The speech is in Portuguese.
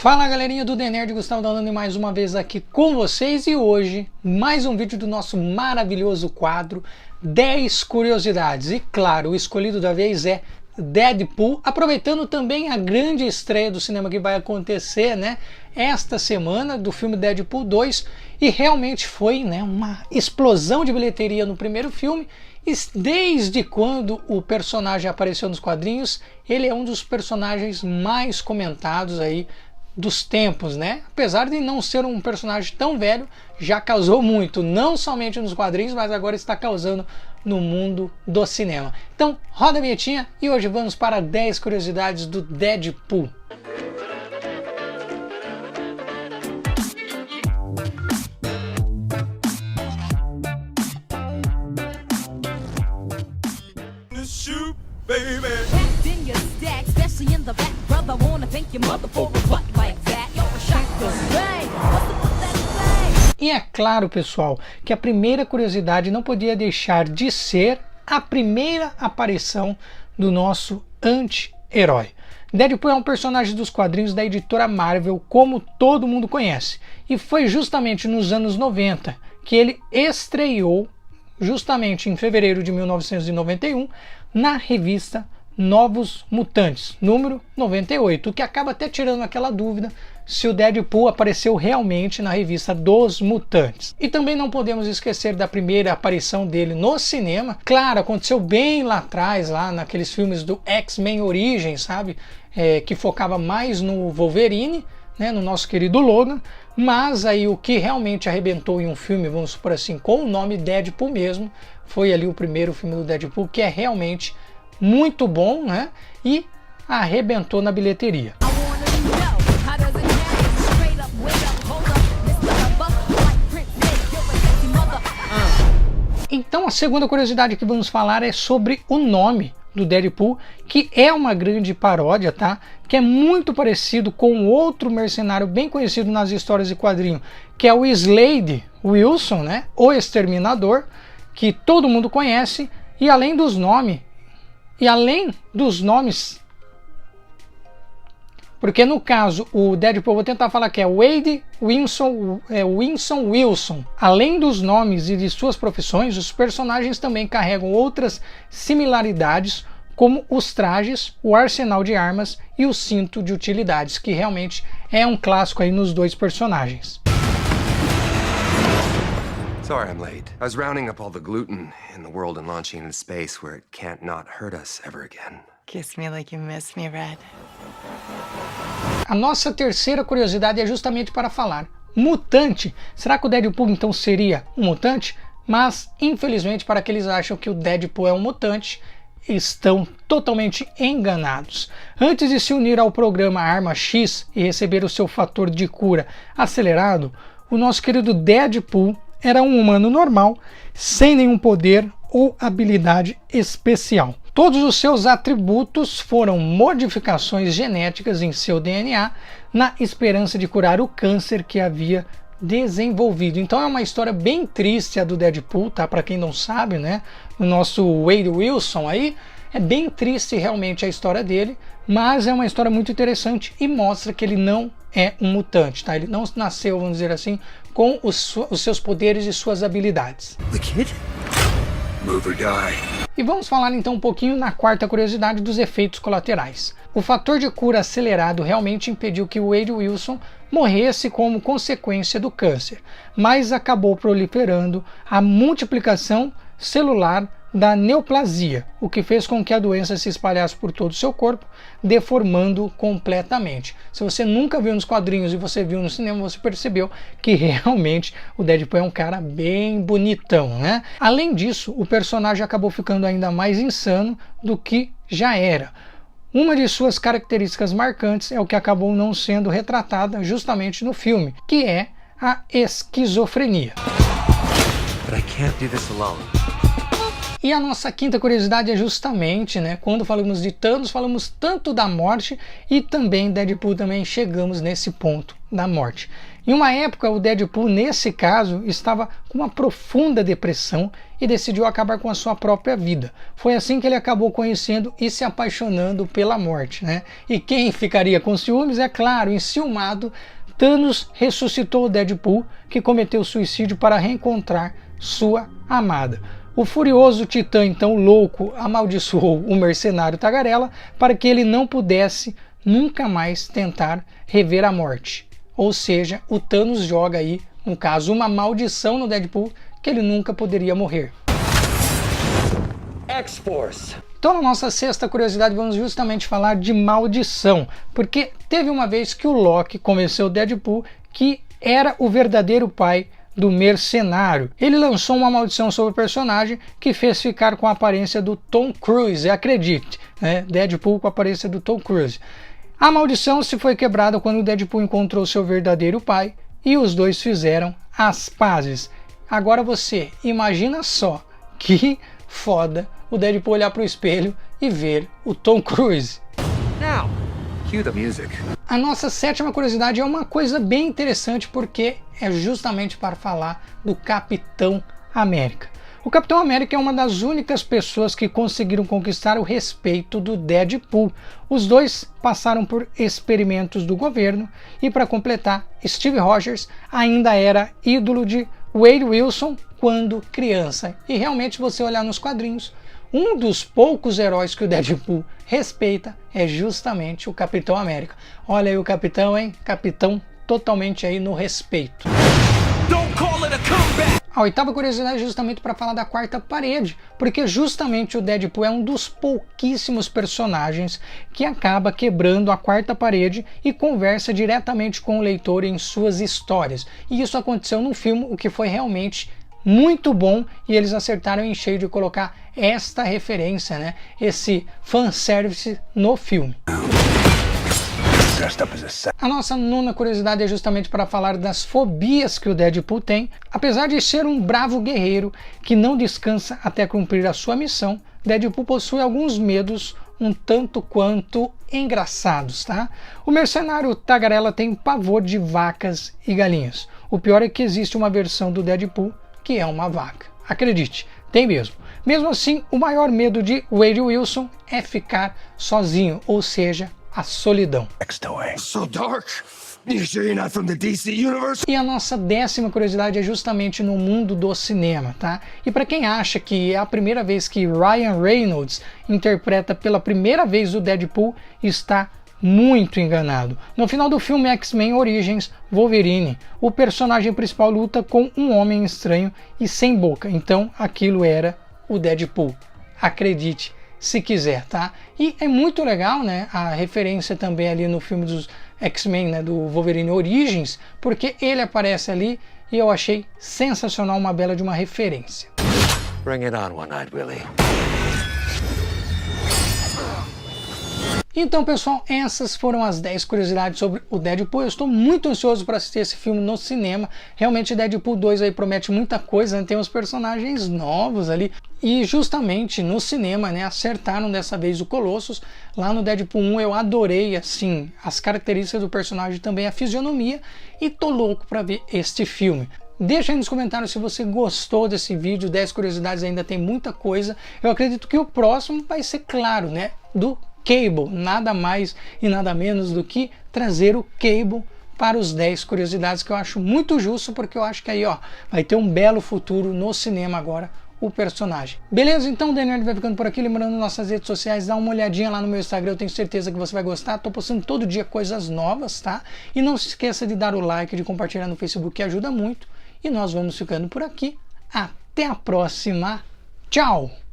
Fala galerinha do The Nerd, Gustavo Dalano mais uma vez aqui com vocês e hoje mais um vídeo do nosso maravilhoso quadro 10 curiosidades. E claro, o escolhido da vez é Deadpool, aproveitando também a grande estreia do cinema que vai acontecer, né, esta semana do filme Deadpool 2, e realmente foi, né, uma explosão de bilheteria no primeiro filme. E desde quando o personagem apareceu nos quadrinhos, ele é um dos personagens mais comentados aí dos tempos, né? Apesar de não ser um personagem tão velho, já causou muito, não somente nos quadrinhos, mas agora está causando no mundo do cinema. Então, roda a vinhetinha e hoje vamos para 10 curiosidades do Deadpool. E é claro, pessoal, que a primeira curiosidade não podia deixar de ser a primeira aparição do nosso anti-herói. Deadpool é um personagem dos quadrinhos da editora Marvel, como todo mundo conhece, e foi justamente nos anos 90 que ele estreou, justamente em fevereiro de 1991, na revista Novos Mutantes, número 98, o que acaba até tirando aquela dúvida se o Deadpool apareceu realmente na revista dos Mutantes. E também não podemos esquecer da primeira aparição dele no cinema. Claro, aconteceu bem lá atrás, lá naqueles filmes do X-Men Origins, sabe? Que focava mais no Wolverine, né, no nosso querido Logan, mas aí o que realmente arrebentou em um filme, vamos supor assim, com o nome Deadpool mesmo, foi ali o primeiro filme do Deadpool, que é realmente muito bom, né? E arrebentou na bilheteria. Então a segunda curiosidade que vamos falar é sobre o nome do Deadpool, que é uma grande paródia, tá? Que é muito parecido com outro mercenário bem conhecido nas histórias de quadrinho, que é o Slade Wilson, né? O Exterminador, que todo mundo conhece, e além dos nomes, porque no caso o Deadpool, vou tentar falar que é Wade Winston Wilson. Além dos nomes e de suas profissões, os personagens também carregam outras similaridades, como os trajes, o arsenal de armas e o cinto de utilidades, que realmente é um clássico aí nos dois personagens. Sorry I'm late. I was rounding up all the gluten in the world and launching into space where it can't not hurt us ever again. Kiss me like you miss me, Red. A nossa terceira curiosidade é justamente para falar mutante. Será que o Deadpool então seria um mutante? Mas infelizmente, para aqueles que acham que o Deadpool é um mutante, estão totalmente enganados. Antes de se unir ao programa Arma X e receber o seu fator de cura acelerado, o nosso querido Deadpool era um humano normal, sem nenhum poder ou habilidade especial. Todos os seus atributos foram modificações genéticas em seu DNA, na esperança de curar o câncer que havia desenvolvido. Então é uma história bem triste a do Deadpool, tá? Para quem não sabe, né? O nosso Wade Wilson aí, é bem triste realmente a história dele, mas é uma história muito interessante e mostra que ele não é um mutante, tá? Ele não nasceu, vamos dizer assim, com os seus poderes e suas habilidades. The kid? Move or die. E vamos falar então um pouquinho na quarta curiosidade dos efeitos colaterais. O fator de cura acelerado realmente impediu que o Wade Wilson morresse como consequência do câncer, mas acabou proliferando a multiplicação celular da neoplasia, o que fez com que a doença se espalhasse por todo o seu corpo, deformando completamente. Se você nunca viu nos quadrinhos e você viu no cinema, você percebeu que realmente o Deadpool é um cara bem bonitão, né? Além disso, o personagem acabou ficando ainda mais insano do que já era. Uma de suas características marcantes é o que acabou não sendo retratada justamente no filme, que é a esquizofrenia. But I can't do this alone. E a nossa quinta curiosidade é justamente, né, quando falamos de Thanos, falamos tanto da morte e também Deadpool também chegamos nesse ponto da morte. Em uma época, o Deadpool, nesse caso, estava com uma profunda depressão e decidiu acabar com a sua própria vida. Foi assim que ele acabou conhecendo e se apaixonando pela morte, né? E quem ficaria com ciúmes, é claro, enciumado, Thanos ressuscitou o Deadpool, que cometeu suicídio para reencontrar sua amada. O furioso Titã, então louco, amaldiçoou o mercenário Tagarela para que ele não pudesse nunca mais tentar rever a morte. Ou seja, o Thanos joga aí, no caso, uma maldição no Deadpool que ele nunca poderia morrer. X-Force. Então, na nossa sexta curiosidade, vamos justamente falar de maldição, porque teve uma vez que o Loki convenceu o Deadpool que era o verdadeiro pai do mercenário. Ele lançou uma maldição sobre o personagem que fez ficar com a aparência do Tom Cruise, acredite, né? Deadpool com a aparência do Tom Cruise. A maldição se foi quebrada quando o Deadpool encontrou seu verdadeiro pai e os dois fizeram as pazes. Agora você imagina só que foda o Deadpool olhar para o espelho e ver o Tom Cruise. Now, cue the music. A nossa sétima curiosidade é uma coisa bem interessante porque é justamente para falar do Capitão América. O Capitão América é uma das únicas pessoas que conseguiram conquistar o respeito do Deadpool. Os dois passaram por experimentos do governo e, para completar, Steve Rogers ainda era ídolo de Wade Wilson quando criança. E realmente, se você olhar nos quadrinhos, um dos poucos heróis que o Deadpool respeita é justamente o Capitão América. Olha aí o Capitão, hein? Capitão totalmente aí no respeito. A oitava curiosidade é justamente para falar da quarta parede, porque justamente o Deadpool é um dos pouquíssimos personagens que acaba quebrando a quarta parede e conversa diretamente com o leitor em suas histórias. E isso aconteceu no filme, o que foi realmente muito bom, e eles acertaram em cheio de colocar esta referência, né, esse fanservice no filme. A nossa nona curiosidade é justamente para falar das fobias que o Deadpool tem. Apesar de ser um bravo guerreiro que não descansa até cumprir a sua missão, Deadpool possui alguns medos um tanto quanto engraçados, tá? O mercenário Tagarela tem pavor de vacas e galinhas. O pior é que existe uma versão do Deadpool que é uma vaca. Acredite, tem mesmo. Mesmo assim, o maior medo de Wade Wilson é ficar sozinho, ou seja, a solidão. So dark. You sure you're not from the DC universe? E a nossa décima curiosidade é justamente no mundo do cinema, tá? E para quem acha que é a primeira vez que Ryan Reynolds interpreta pela primeira vez o Deadpool, está muito enganado. No final do filme X-Men Origins Wolverine, o personagem principal luta com um homem estranho e sem boca. Então aquilo era o Deadpool. Acredite se quiser, tá? E é muito legal, né, a referência também ali no filme dos X-Men, né, do Wolverine Origins, porque ele aparece ali e eu achei sensacional, uma bela de uma referência. Bring it on, One-Eyed Willy. Então, pessoal, essas foram as 10 curiosidades sobre o Deadpool. Eu estou muito ansioso para assistir esse filme no cinema. Realmente, Deadpool 2 aí promete muita coisa, né? Tem uns personagens novos ali. E justamente no cinema, né, acertaram dessa vez o Colossus. Lá no Deadpool 1 eu adorei, assim, as características do personagem, também a fisionomia. E tô louco para ver este filme. Deixa aí nos comentários se você gostou desse vídeo. 10 curiosidades, ainda tem muita coisa. Eu acredito que o próximo vai ser, claro, né, do Cable, nada mais e nada menos do que trazer o Cable para os 10 curiosidades, que eu acho muito justo, porque eu acho que aí, ó, vai ter um belo futuro no cinema agora, o personagem. Beleza? Então o DNerd vai ficando por aqui, lembrando nossas redes sociais, dá uma olhadinha lá no meu Instagram, eu tenho certeza que você vai gostar, tô postando todo dia coisas novas, tá? E não se esqueça de dar o like, de compartilhar no Facebook, que ajuda muito, e nós vamos ficando por aqui, até a próxima, tchau!